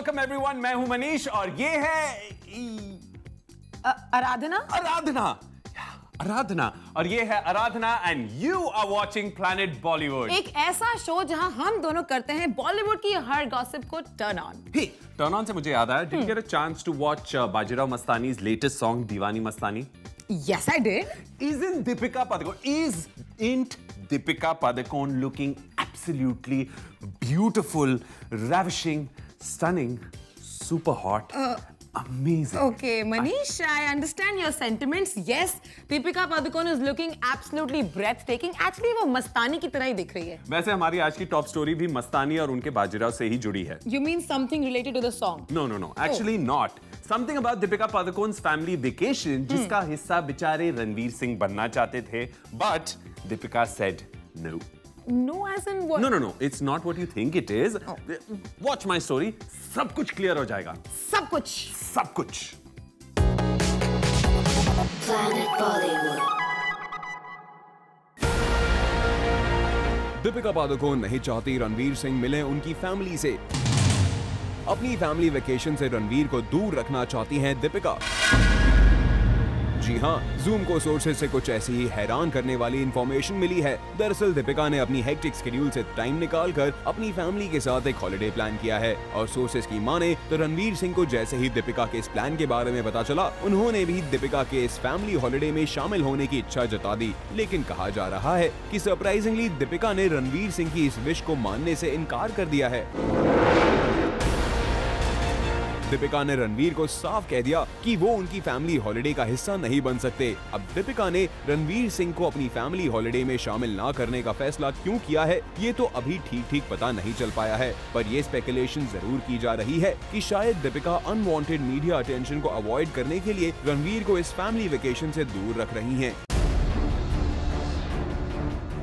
Welcome everyone, मैं हूं मनीष और ये है आराधना और ये है Aradhana and you are watching Planet Bollywood. एक ऐसा शो जहां हम दोनों करते हैं बॉलीवुड की हर गॉसिप को टर्न ऑन। टर्न ऑन से मुझे याद आया, did you get a chance to watch Bajirao Mastani's latest song Deewani Mastani? Yes, I did. Isn't Deepika Padukone looking absolutely beautiful, ravishing, stunning, super hot, amazing? Okay, Manish, I understand your sentiments. Yes, Deepika Padukone is looking absolutely breathtaking. Actually, वो मस्तानी की तरह ही दिख रही है। वैसे हमारी आज की टॉप स्टोरी भी मस्तानी और उनके बाजीराव से ही जुड़ी है। You mean something related to the song? No. Actually not. Something about Deepika Padukone's family vacation, जिसका हिस्सा बेचारे रणवीर सिंह बनना चाहते थे, but Deepika said no. No, as in what? No. It's not what you think it is. Oh. Watch my story. सब कुछ clear हो जाएगा। सब कुछ। Planet Bollywood. दीपिका पादुकोण नहीं चाहती रणवीर सिंह मिले उनकी फैमिली से। अपनी फैमिली वेकेशन से रणवीर को दूर रखना चाहती हैं दीपिका। जी हाँ, जूम को सोर्सेज से कुछ ऐसी ही हैरान करने वाली इंफॉर्मेशन मिली है। दरअसल दीपिका ने अपनी हेक्टिक शेड्यूल से टाइम निकालकर अपनी फैमिली के साथ एक हॉलिडे प्लान किया है और सोर्सेज की माने तो रणवीर सिंह को जैसे ही दीपिका के इस प्लान के बारे में पता चला, उन्होंने भी दीपिका के इस फैमिली हॉलिडे में शामिल होने की इच्छा जता दी। लेकिन कहा जा रहा है कि सरप्राइजिंगली दीपिका ने रणवीर सिंह की इस विश को मानने से इनकार कर दिया है। दीपिका ने रणवीर को साफ कह दिया कि वो उनकी फैमिली हॉलिडे का हिस्सा नहीं बन सकते। अब दीपिका ने रणवीर सिंह को अपनी फैमिली हॉलिडे में शामिल ना करने का फैसला क्यों किया है, ये तो अभी ठीक पता नहीं चल पाया है, पर ये स्पेकुलेशन जरूर की जा रही है कि शायद दीपिका अनवांटेड मीडिया अटेंशन को अवॉइड करने के लिए रणवीर को इस फैमिली वेकेशन से दूर रख रही हैं।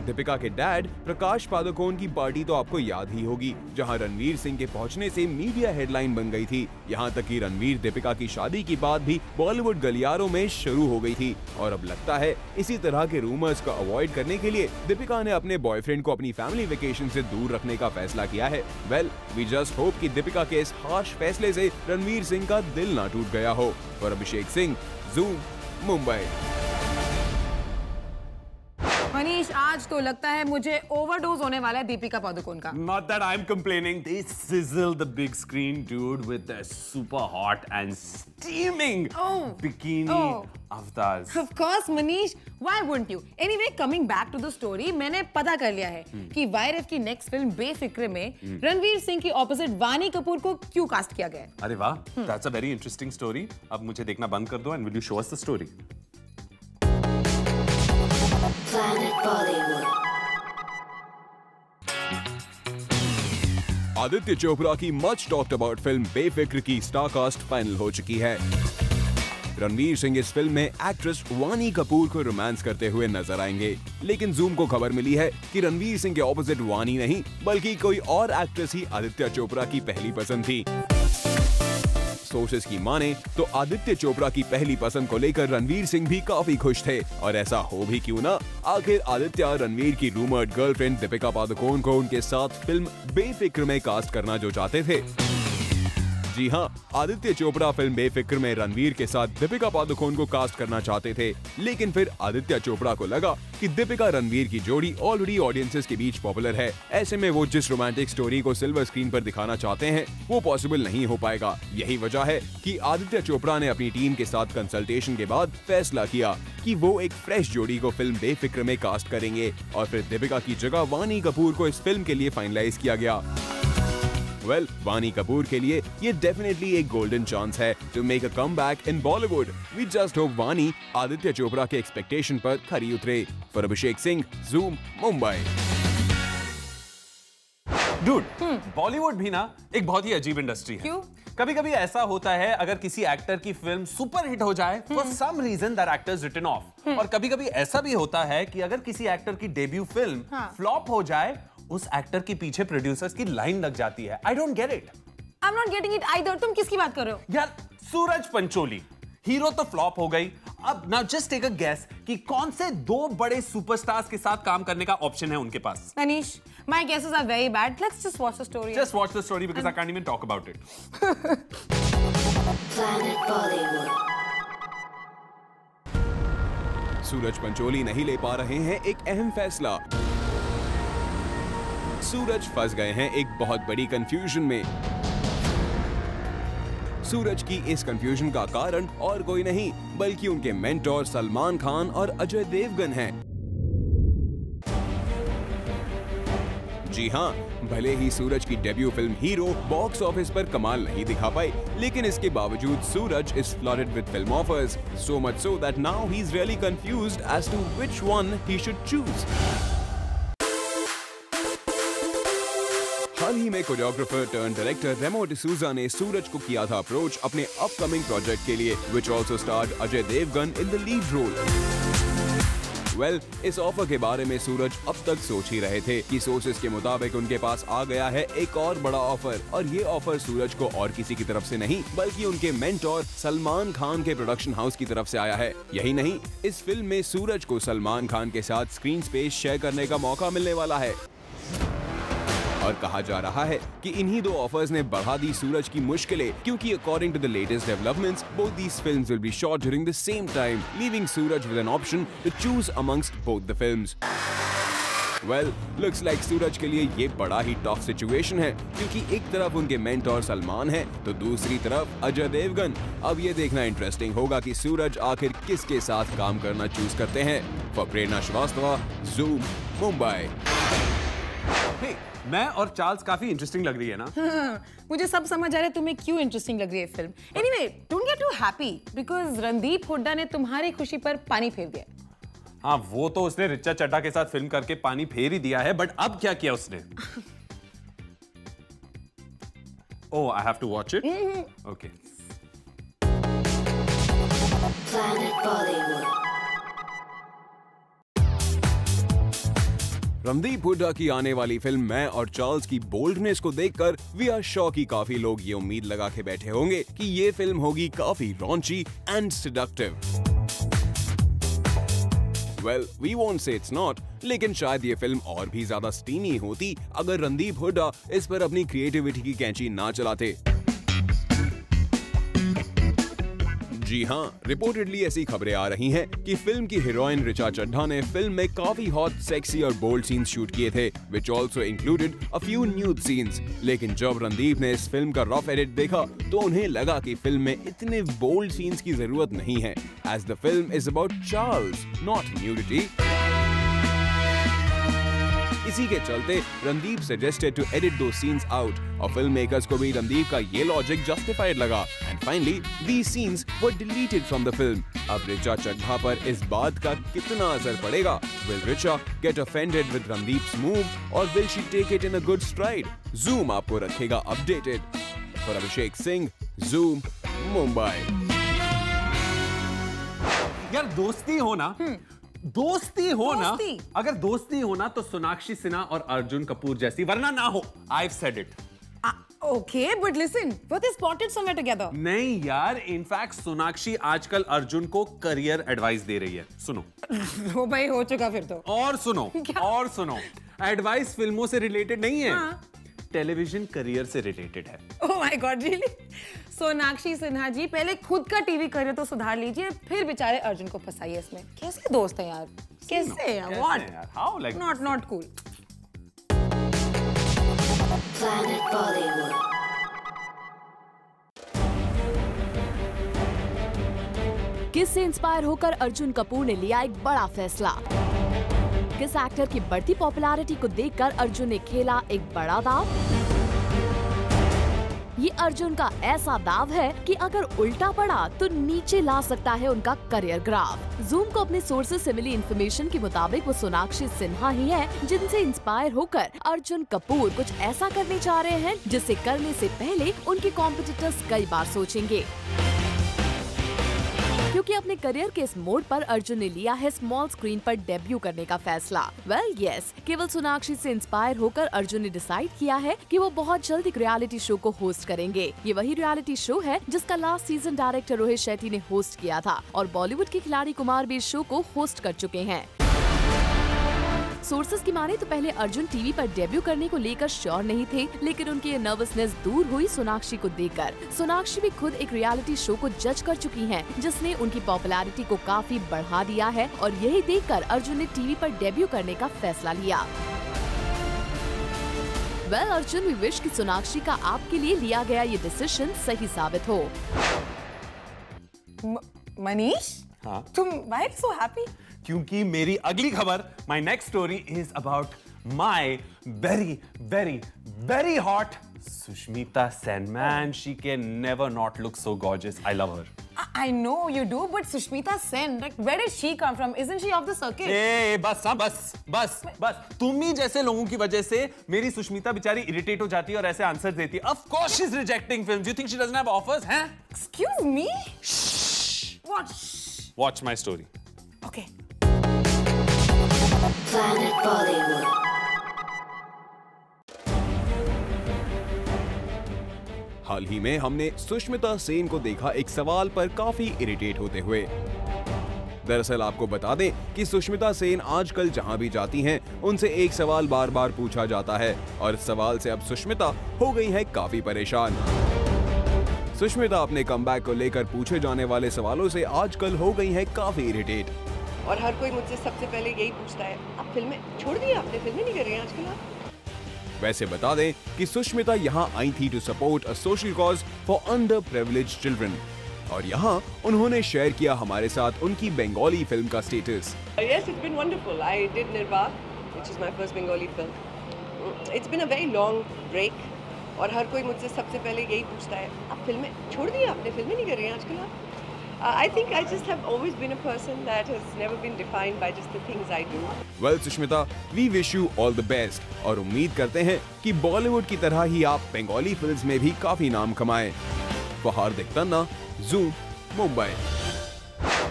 दीपिका के डैड प्रकाश पादुकोण की पार्टी तो आपको याद ही होगी, जहां रणवीर सिंह के पहुंचने से मीडिया हेडलाइन बन गई थी। यहां तक कि रणवीर दीपिका की शादी की बात भी बॉलीवुड गलियारों में शुरू हो गई थी और अब लगता है इसी तरह के रूमर्स को अवॉइड करने के लिए दीपिका ने अपने बॉयफ्रेंड को अपनी फैमिली वेकेशन से दूर रखने का फैसला किया है। वेल, वी जस्ट होप कि दीपिका के इस हार्श फैसले से रणवीर सिंह का दिल ना टूट गया हो। और अभिषेक सिंह, जूम, मुंबई। मनीष, आज तो लगता है मुझे ओवरडोज होने वाला है दीपिका पादुकोण का। Not that I'm complaining. They sizzle the big screen, dude, with their super hot and steaming bikini avatars. Of course, Manish. Why wouldn't you? Anyway, coming back to the story, मैंने पता कर लिया है कि वायरस की next film बेफिक्र में रणवीर सिंह की ऑपोजिट वानी कपूर को क्यों कास्ट किया गया है। अरे वाह, that's a very interesting story. अब मुझे देखना बंद कर दो and will you show us the story? Planet Bollywood. Aditya Chopra की मच टॉक्ड अबाउट फिल्म बेफिक्र की स्टारकास्ट फाइनल हो चुकी है। रणवीर सिंह इस फिल्म में एक्ट्रेस वानी कपूर को रोमांस करते हुए नजर आएंगे, लेकिन जूम को खबर मिली है कि रणवीर सिंह के ऑपोजिट वानी नहीं बल्कि कोई और एक्ट्रेस ही आदित्य चोपड़ा की पहली पसंद थी। सोर्सेस की माने तो आदित्य चोपड़ा की पहली पसंद को लेकर रणवीर सिंह भी काफी खुश थे और ऐसा हो भी क्यों ना, आखिर आदित्य रणवीर की रूमर्ड गर्लफ्रेंड दीपिका पादुकोण को उनके साथ फिल्म बेफिक्र में कास्ट करना जो चाहते थे। जी हाँ, आदित्य चोपड़ा फिल्म बेफिक्र में रणवीर के साथ दीपिका पादुकोण को कास्ट करना चाहते थे, लेकिन फिर आदित्य चोपड़ा को लगा कि दीपिका रणवीर की जोड़ी ऑलरेडी ऑडियंसेस के बीच पॉपुलर है। ऐसे में वो जिस रोमांटिक स्टोरी को सिल्वर स्क्रीन पर दिखाना चाहते हैं वो पॉसिबल नहीं हो पाएगा। यही वजह है कि आदित्य चोपड़ा ने अपनी टीम के साथ कंसल्टेशन के बाद फैसला किया कि वो एक फ्रेश जोड़ी को फिल्म बेफिक्र में कास्ट करेंगे और फिर दीपिका की जगह वानी कपूर को इस फिल्म के लिए फाइनलाइज किया गया। वेल, वानी कपूर के लिए ये डेफिनेटली एक गोल्डन चांस है to make a comeback in Bollywood. We just hope Vaani Aditya Chopra के एक्सपेक्टेशन पर खरी उतरे। For Abhishek Singh, Zoom, Mumbai. Dude, Bollywood भी ना एक बहुत ही अजीब इंडस्ट्री है। क्यों? कभी-कभी ऐसा होता है, अगर किसी एक्टर की फिल्म सुपर हिट हो जाए, for some reason that actor is written off, और कभी-कभी ऐसा भी होता है कि अगर किसी एक्टर की डेब्यू फिल्म फ्लॉप हो जाए, उस एक्टर के पीछे प्रोड्यूसर्स की लाइन लग जाती है। I don't get it. I am not getting it either. तुम किसकी बात कर रहे हो? यार, सूरज पंचोली हीरो तो फ्लॉप हो गई, अब now just take a guess कि कौन से 2 बड़े सुपरस्टार्स के साथ काम करने का ऑप्शन है उनके पास। Manish, my guesses are very bad. Let's just watch the story. Just watch the story because I can't even talk about it. Planet Bollywood. सूरज पंचोली नहीं ले पा रहे हैं एक अहम फैसला। सूरज फंस गए हैं एक बहुत बड़ी कंफ्यूजन में। सूरज की इस कंफ्यूजन का कारण और कोई नहीं बल्कि उनके मेंटोर सलमान खान और अजय देवगन हैं। जी हाँ, भले ही सूरज की debut film hero box office पर कमाल नहीं दिखा पाई, लेकिन इसके बावजूद सूरज is flooded with film offers, so much so that now he's really confused as to which one he should choose. हाल ही में choreographer turn director Remo D'Souza ने सूरज को किया था अप्रोच अपने अपकमिंग प्रोजेक्ट के लिए, which also starred Ajay Devgan in the lead role. इस offer के बारे में सूरज अब तक सोच ही रहे थे कि सोर्सेज के मुताबिक उनके पास आ गया है एक और बड़ा ऑफर, और ये ऑफर सूरज को और किसी की तरफ से नहीं बल्कि उनके मेंटोर सलमान खान के प्रोडक्शन हाउस की तरफ से आया है। यही नहीं, इस फिल्म में सूरज को सलमान खान के साथ स्क्रीन स्पेस शेयर करने का मौका मिलने वाला है। और कहा जा रहा है कि इन्हीं 2 ऑफर्स ने बढ़ा दी सूरज की मुश्किलें, क्योंकि according to the latest developments both these films will be shot during the same time, leaving Suraj with an option to choose amongst both the films. Looks like सूरज के लिए ये बड़ा ही टफ सिचुएशन है, क्योंकि एक तरफ उनके मेंटोर सलमान है तो दूसरी तरफ अजय देवगन। अब ये देखना इंटरेस्टिंग होगा कि सूरज आखिर किसके साथ काम करना चूज करते हैं। For Prerna Shrivastava, Zoom, Mumbai. Hey, मैं और चार्ल्स काफी इंटरेस्टिंग लग रही है ना? मुझे सब समझ आ रहा है तुम्हें क्यों इंटरेस्टिंग लग रही है film. Anyway, don't get too happy because Randeep Hooda ने तुम्हारी खुशी पर पानी फेर दिया। हाँ, वो तो उसने रिचा चड्ढा के साथ फिल्म करके पानी फेर ही दिया है, बट अब क्या किया उसने? Oh, I have to watch it? Okay. Planet Bollywood. Randeep Hooda की आने वाली फिल्म मैं और चार्ल्स की बोल्डनेस को देखकर वी आर श्योर कि काफी लोग ये उम्मीद लगा के बैठे होंगे कि ये फिल्म होगी काफी raunchy and seductive. We won't say it's not, लेकिन शायद ये फिल्म और भी ज्यादा स्टीमी होती अगर रणदीप हुड्डा इस पर अपनी क्रिएटिविटी की कैंची ना चलाते। जी हाँ, रिपोर्टेडली ऐसी खबरें आ रही हैं कि फिल्म की हीरोइन रिचा चड्ढा ने फिल्म में काफी हॉट, सेक्सी और बोल्ड सीन्स शूट किए थे, which also included a few nude scenes। लेकिन जब रणदीप ने इस फिल्म का रफ एडिट देखा तो उन्हें लगा कि फिल्म में इतने बोल्ड सीन्स की जरूरत नहीं है, as the film is about Charles, not nudity। इसी के चलते रणदीप सजेस्टेड टू एडिट दो सीन्स आउट और फिल्म मेकर्स को भी रणदीप का ये लॉजिक जस्टिफाइड लगा and finally these scenes were deleted from the film. अब रिचा चड्ढा पर इस बात का कितना असर पड़ेगा? Will Richa get offended with Randeep's move और will she take it in a good stride? Zoom आपको रखेगा updated. For Abhishek Singh, Zoom, Mumbai. यार दोस्ती हो ना, दोस्ती हो ना, अगर दोस्ती हो ना तो सोनाक्षी सिन्हा और अर्जुन कपूर जैसी, वरना ना हो। I've said it. Okay, but listen, were they spotted somewhere together? नहीं यार, इनफैक्ट सोनाक्षी आजकल अर्जुन को करियर एडवाइस दे रही है। सुनो। वो भाई हो चुका फिर तो। और सुनो, और सुनो, एडवाइस फिल्मों से रिलेटेड नहीं है, टेलीविजन करियर से रिलेटेड है। Oh my God, really? Sonakshi Sinha ji पहले खुद का टीवी करियर तो सुधार लीजिए, फिर बेचारे अर्जुन को फंसाइए इसमें। कैसे दोस्त हैं यार? कैसे यार? What? How like? Not cool. Planet Bollywood. किस से इंस्पायर होकर अर्जुन कपूर ने लिया एक बड़ा फैसला? किस एक्टर की बढ़ती पॉपुलैरिटी को देखकर अर्जुन ने खेला एक बड़ा दाव? ये अर्जुन का ऐसा दाव है कि अगर उल्टा पड़ा तो नीचे ला सकता है उनका करियर ग्राफ। ज़ूम को अपने सोर्सेज से मिली इन्फॉर्मेशन के मुताबिक वो सोनाक्षी सिन्हा ही है जिनसे इंस्पायर होकर अर्जुन कपूर कुछ ऐसा करने जा रहे हैं जिसे करने से पहले उनके कॉम्पिटिटर्स कई बार सोचेंगे, क्योंकि क्योंकि अपने करियर के इस मोड़ पर अर्जुन ने लिया है स्मॉल स्क्रीन पर डेब्यू करने का फैसला। वेल यस, केवल सोनाक्षी से इंस्पायर होकर अर्जुन ने डिसाइड किया है कि वो बहुत जल्द एक रियलिटी शो को होस्ट करेंगे। ये वही रियलिटी शो है जिसका last season director Rohit Shetty ने होस्ट किया था और बॉलीवुड के खिलाड़ी कुमार भी इस शो को होस्ट कर चुके हैं। सोर्सेस की माने तो पहले अर्जुन टीवी पर डेब्यू करने को लेकर श्योर नहीं थे, लेकिन उनकी ये नर्वसनेस दूर हुई सोनाक्षी को देखकर। सोनाक्षी भी खुद एक रियलिटी शो को जज कर चुकी हैं, जिसने उनकी पॉपुलैरिटी को काफी बढ़ा दिया है और यही देखकर अर्जुन ने टीवी पर डेब्यू करने का फैसला लिया। वेल अर्जुन, वी विश कि सोनाक्षी का आपके लिए लिया गया ये डिसीजन सही साबित हो। मनीष, हाँ? तुम why are you so happy? क्योंकि मेरी अगली खबर, my next story is about my very very very hot Sushmita Sen. Man, she can never not look so gorgeous. I love her. I know you do, but Sushmita Sen, like, where did she come from? Isn't she off the circuit? ए, बस हाँ, बस बस बस तुम ही जैसे लोगों की वजह से मेरी सुष्मिता बेचारी इरिटेट हो जाती है और ऐसे आंसर देती है। Of course she's rejecting films. You think she doesn't have offers? हैं? Excuse me? What? Watch my story. Okay. Planet Bollywood. हाल ही में हमने सुष्मिता सेन को देखा एक सवाल पर काफी इरिटेट होते हुए। दरअसल आपको बता दें कि सुष्मिता सेन आजकल जहां भी जाती हैं, उनसे एक सवाल बार बार पूछा जाता है और इस सवाल से अब सुष्मिता हो गई है काफी परेशान। सुष्मिता अपने कमबैक को लेकर पूछे जाने वाले सवालों से आजकल हो गई है काफी इरिटेट। और हर कोई मुझसे सबसे पहले यही पूछता है, आप फिल्में छोड़ दी, आपने फिल्में नहीं कर रही हैं आजकल आप? वैसे बता दें कि सुष्मिता यहाँ आई थी to support a social cause for underprivileged children और यहाँ उन्होंने शेयर किया हमारे साथ उनकी बंगाली फिल्म का status. Yes, it's been wonderful. I did Nirbagh, which is my first Bengali film. It's been a very long break. और हर कोई मुझसे सबसे पहले यही पूछता है, आप फिल्में छोड़ दी, आपने फिल्में नहीं कर रही हैं आजकल आप? I think I just have always been a person that has never been defined by just the things I do. Well, Sushmita, we wish you all the best और उम्मीद करते हैं कि बॉलीवुड की तरह ही आप बंगाली फिल्म्स में भी काफी नाम कमाएं। हार्दिक तन्ना, Zoom, Mumbai.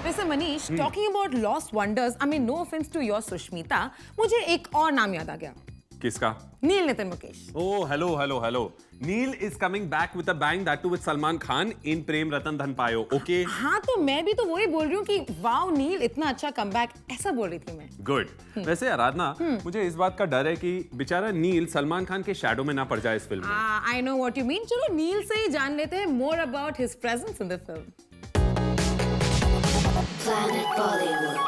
Listen, Manish, talking about lost wonders, I mean, no offense to your Sushmita, मुझे एक और नाम याद आ गया। किसका? नील Nitin Mukesh. Oh, hello, hello, hello. Neil is coming back with a bang, that too with Salman Khan in Prem Ratan Dhan पायो, okay? हाँ, तो मैं भी तो वही बोल रही हूँ कि वाओ नील, इतना अच्छा कमबैक, ऐसा बोल रही थी मैं। गुड। वैसे आराधना, मुझे इस बात का डर है कि बेचारा नील सलमान खान के शैडो में ना पड़ जाए इस फिल्म में। I know what you mean. चलो नील से ही जान लेते हैं more about his presence in the film. Planet Bollywood.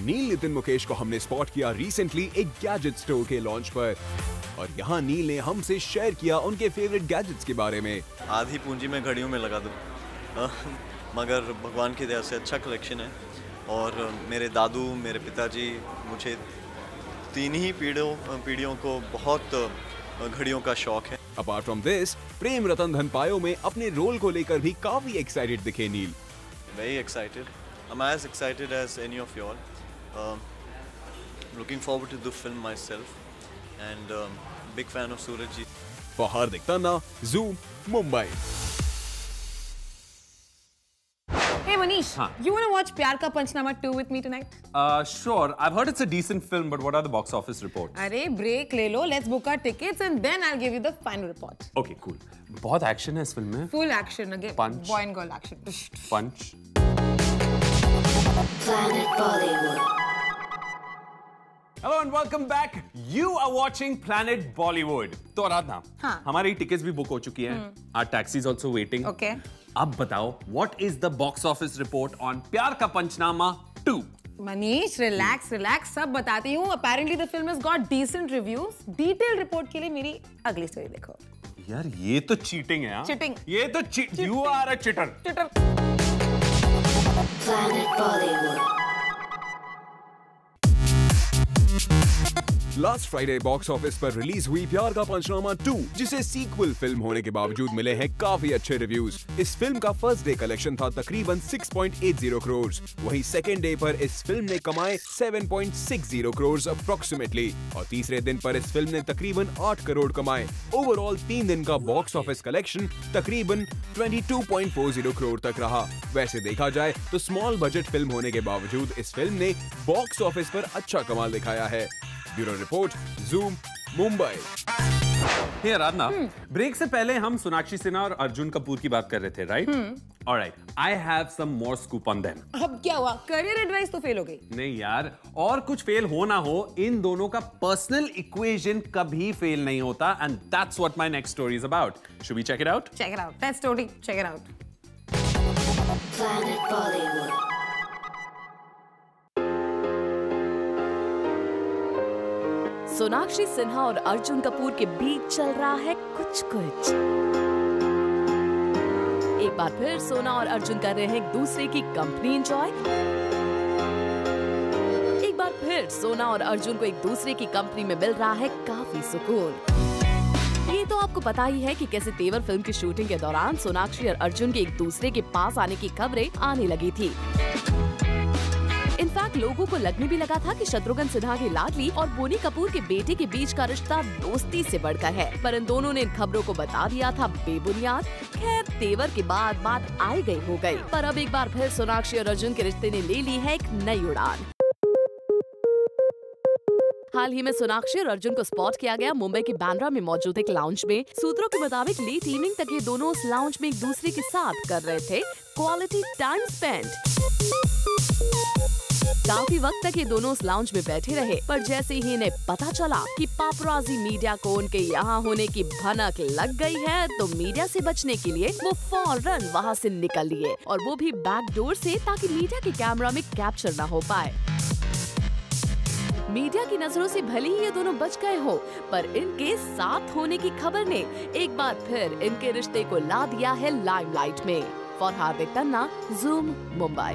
नील नितिन मुकेश को हमने स्पॉट किया रिसेंटली एक गैजेट स्टोर के लॉन्च पर और यहाँ नील ने हमसे शेयर किया उनके फेवरेट गैजेट्स के बारे में। आधी पूंजी में घड़ियों में लगा दूँ, मगर भगवान की दया से अच्छा कलेक्शन है और मेरे दादू, मेरे पिताजी, मुझे तीन ही पीढ़ियों को बहुत घड़ियों का शौक है। Apart from this, Prem Ratan Dhan पायो में अपने रोल को लेकर भी काफी एक्साइटेड दिखे नील। Very excited. I'm as excited as any of y'all. Looking forward to the film myself and big fan of Suraj ji. For Hardik Tanna, Zoom, Mumbai. Hey Manish, हाँ. you wanna watch प्यार का पंचनामा 2 with me tonight? Sure. I've heard it's a decent film, but what are the box office reports? अरे break ले लो, let's book our tickets and then I'll give you the final report. Okay, cool. बहुत action है इस film में। Full action again. Punch. Boy and girl action. Punch. Planet Bollywood. Hello and welcome back. You are watching Planet Bollywood. तो आराधना, हाँ. हमारी tickets भी book हो चुकी हैं। Our taxi is also waiting. Okay. अब बताओ, what is the box office report on प्यार का पंचनामा 2? Manish, relax, relax. सब बताती हूँ. Apparently the film has got decent reviews. Detailed report के लिए मेरी अगली स्टोरी देखो. यार ये तो चीटिंग है। Cheating. ये तो you are a cheater. Cheater. Planet Bollywood. Last Friday box office पर रिलीज हुई प्यार का पंचनामा 2, जिसे सीक्वल फिल्म होने के बावजूद मिले हैं काफी अच्छे रिव्यूज। इस फिल्म का फर्स्ट डे कलेक्शन था तकरीबन 6.80 करोड़। वहीं सेकेंड डे पर इस फिल्म ने कमाए 7.60 करोड़ अप्रोक्सीमेटली और तीसरे दिन पर इस फिल्म ने तकरीबन 8 करोड़ कमाए। ओवरऑल 3 दिन का बॉक्स ऑफिस कलेक्शन तकरीबन 22.40 करोड़ तक रहा। वैसे देखा जाए तो स्मॉल बजट फिल्म होने के बावजूद इस फिल्म ने बॉक्स ऑफिस पर अच्छा कमाल दिखाया है। Bureau report, Zoom, Mumbai. Hey Aradhana, break से पहले हम सोनाक्षी सिन्हा और अर्जुन कपूर की बात कर रहे थे, right? Alright, I have some more scoop on them. अब क्या हुआ? करियर एडवाइस तो फेल हो गई। नहीं यार, और कुछ फेल हो ना हो, इन दोनों का पर्सनल इक्वेशन कभी फेल नहीं होता, and that's what my next story is about. Should we check it out? Check it out. That story, check it out. Planet Bollywood. सोनाक्षी सिन्हा और अर्जुन कपूर के बीच चल रहा है कुछ कुछ। एक बार फिर सोना और अर्जुन कर रहे हैं एक दूसरे की कंपनी एंजॉय। एक बार फिर सोना और अर्जुन को एक दूसरे की कंपनी में मिल रहा है काफी सुकून। ये तो आपको पता ही है कि कैसे तेवर फिल्म की शूटिंग के दौरान सोनाक्षी और अर्जुन के एक दूसरे के पास आने की खबरें आने लगी थी। इनफैक्ट लोगों को लगने भी लगा था कि शत्रुघ्न सिन्हा की लाडली और बोनी कपूर के बेटे के बीच का रिश्ता दोस्ती से बढ़कर है, पर इन दोनों ने इन खबरों को बता दिया था बेबुनियाद। खैर तेवर के बाद बात आई गई हो गई, पर अब एक बार फिर सोनाक्षी और अर्जुन के रिश्ते ने ले ली है एक नई उड़ान। हाल ही में सोनाक्षी और अर्जुन को स्पॉट किया गया मुंबई के बांद्रा में मौजूद एक लाउंज में। सूत्रों के मुताबिक लेट इवनिंग तक ये दोनों उस लाउंज में एक दूसरे के साथ कर रहे थे क्वालिटी टाइम स्पेंड। काफी वक्त तक ये दोनों उस लाउंज में बैठे रहे, पर जैसे ही इन्हें पता चला कि पापराजी मीडिया को उनके यहाँ होने की भनक लग गई है, तो मीडिया से बचने के लिए वो फौरन वहाँ से निकल लिए, और वो भी बैक डोर से, ताकि मीडिया के कैमरा में कैप्चर ना हो पाए। मीडिया की नजरों से भले ही ये दोनों बच गए हो, पर इनके साथ होने की खबर ने एक बार फिर इनके रिश्ते को ला दिया है लाइमलाइट में। For Hardik Tanna, zoom, Mumbai.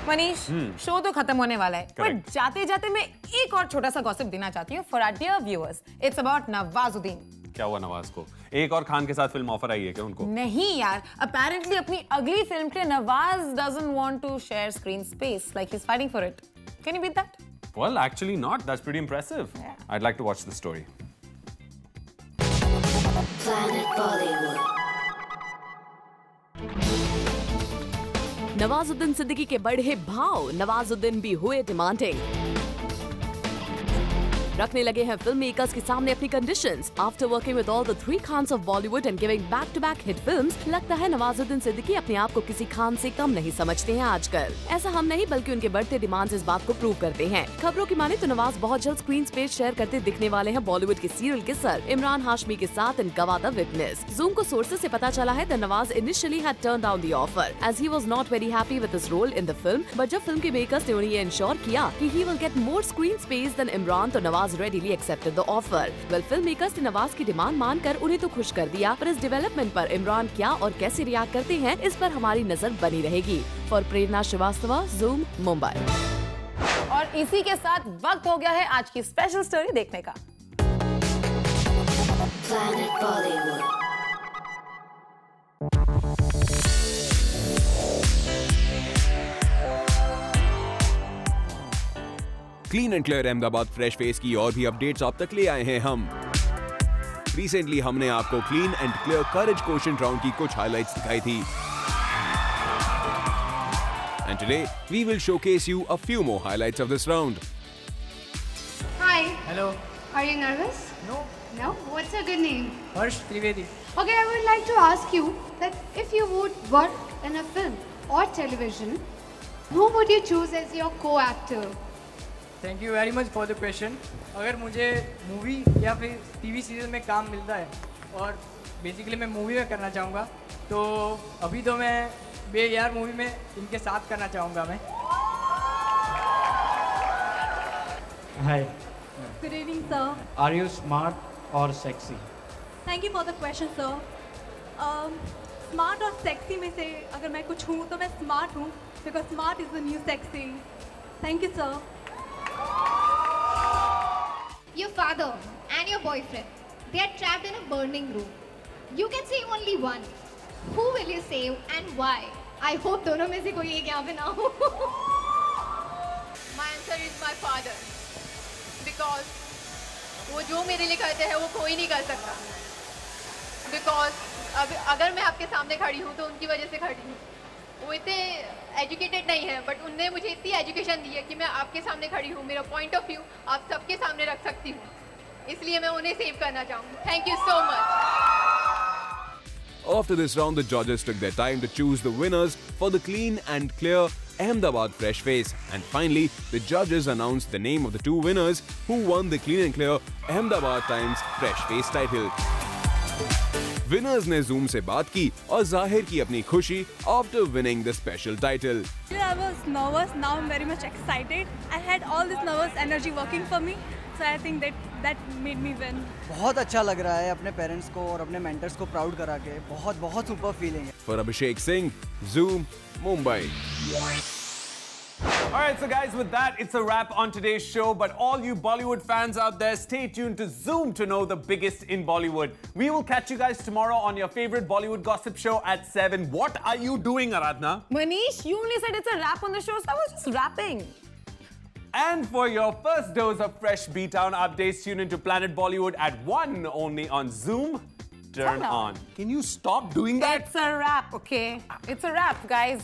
Manish, show तो खत्म होने वाला है, पर जाते जाते मैं एक और छोटा सा गॉसिप देना चाहती हूँ for our dear viewers. It's about Nawazuddin. क्या हुआ नवाज को? एक और खान के साथ फिल्म ऑफर आई है क्या उनको? नहीं यार, अपेरेंटली अपनी अगली फिल्म के लिए Nawaz doesn't want to share screen space, like he is fighting for it. Can you beat that? Well, actually not. That's pretty impressive. Yeah. I'd like to watch the story. Planet Bollywood. Nawazuddin Siddiqui के बढ़े भाव, नवाजुद्दीन भी हुए demanding. रखने लगे हैं film makers के सामने अपनी conditions. After working with all the 3 Khans of Bollywood and giving back to back hit films, लगता है नवाजुद्दीन सिद्दीकी अपने आप को किसी खान से कम नहीं समझते हैं आजकल। ऐसा हम नहीं बल्कि उनके बढ़ते डिमांड्स इस बात को प्रूव करते हैं। खबरों की माने तो नवाज बहुत जल्द स्क्रीन स्पेस शेयर करते दिखने वाले हैं बॉलीवुड के सीरियल किसर इमरान हाशमी के साथ इन गवा द विटनेस। जूम को सोर्सेज से पता चला है the Nawaz initially had turned down the offer as he was not very happy with his role in the film, but जब फिल्म के मेकर्स ने उन्हें ये इंश्योर किया कि he will get more screen space than Imran, तो Nawaz readily accepted the offer. Well, film makers ने नवाज की डिमांड मानकर उन्हें तो खुश कर दिया, पर इस डेवलपमेंट पर इमरान क्या और कैसे रिएक्ट करते हैं, इस पर हमारी नजर बनी रहेगी। For Prerna Shrivastava, Zoom, Mumbai. और इसी के साथ वक्त हो गया है आज की स्पेशल स्टोरी देखने का। Planet Bollywood. Clean and clear Ahmedabad fresh face की और भी अपडेट्स आप तक ले आए हैं हम। रिसेंटली हमने आपको clean and clear courage quotient round की कुछ हाइलाइट्स दिखाई थी। And today we will showcase you a few more highlights of this round. Hi. Hello. Are you nervous? No. No? What's your good name? Harsh Trivedi. Okay, I would like to ask you that if you would work in a film or television, who would you choose as your co-actor? Thank you very much for the question. अगर मुझे movie या फिर TV serial में काम मिलता है और basically मैं मूवी में करना चाहूँगा, तो अभी तो मैं बेयार मूवी में इनके साथ करना चाहूँगा मैं। Hi. Good evening, sir. Are you smart or sexy? Thank you for the question, sir. Smart और sexy में से अगर मैं कुछ हूँ तो मैं smart हूँ, because smart is the new sexy. Thank you, sir. Your father and your boyfriend, they are trapped in a burning room. You can save only one. Who will you save and why? I hope दोनों में से कोई एक यहाँ पे ना हो. My answer is my father, because वो जो मेरे लिए करते हैं वो कोई नहीं कर सकता. Because अगर मैं आपके सामने खड़ी हूँ तो उनकी वजह से खड़ी हूँ. वो इतने एजुकेटेड नहीं है, बट उनने मुझे इतनी एजुकेशन दी है कि मैं आपके सामने खड़ी हूँ. मेरा पॉइंट ऑफ व्यू आप सबके सामने रख सकती हूँ, इसलिए मैं उन्हें सेव करना चाहूँगी. Thank you so much. After this round, the judges took their time to choose the winners for the clean and clear Ahmedabad Fresh Face. And finally, the judges announced the name of the two winners who won the clean and clear Ahmedabad Times Fresh Face title. Winners ने Zoom से बात की और जाहिर की अपनी खुशी after winning the special title. I was nervous. Now I'm very much excited. I had all this nervous energy working for me, so I think that made me win. बहुत अच्छा लग रहा है अपने पेरेंट्स को और अपने मेंटर्स को प्राउड करा के. बहुत सुपर फीलिंग है. For Abhishek Singh, Zoom, Mumbai. All right, so guys, with that, it's a wrap on today's show. But all you Bollywood fans out there, stay tuned to Zoom to know the biggest in Bollywood. We will catch you guys tomorrow on your favorite Bollywood gossip show at 7. What are you doing, Aradhana? Manish, you only said it's a wrap on the show, so I was just rapping. And for your first dose of fresh B-Town updates, tune into Planet Bollywood at 1 only on Zoom. Turn on. Can you stop doing that? It's a wrap, okay? It's a wrap, guys.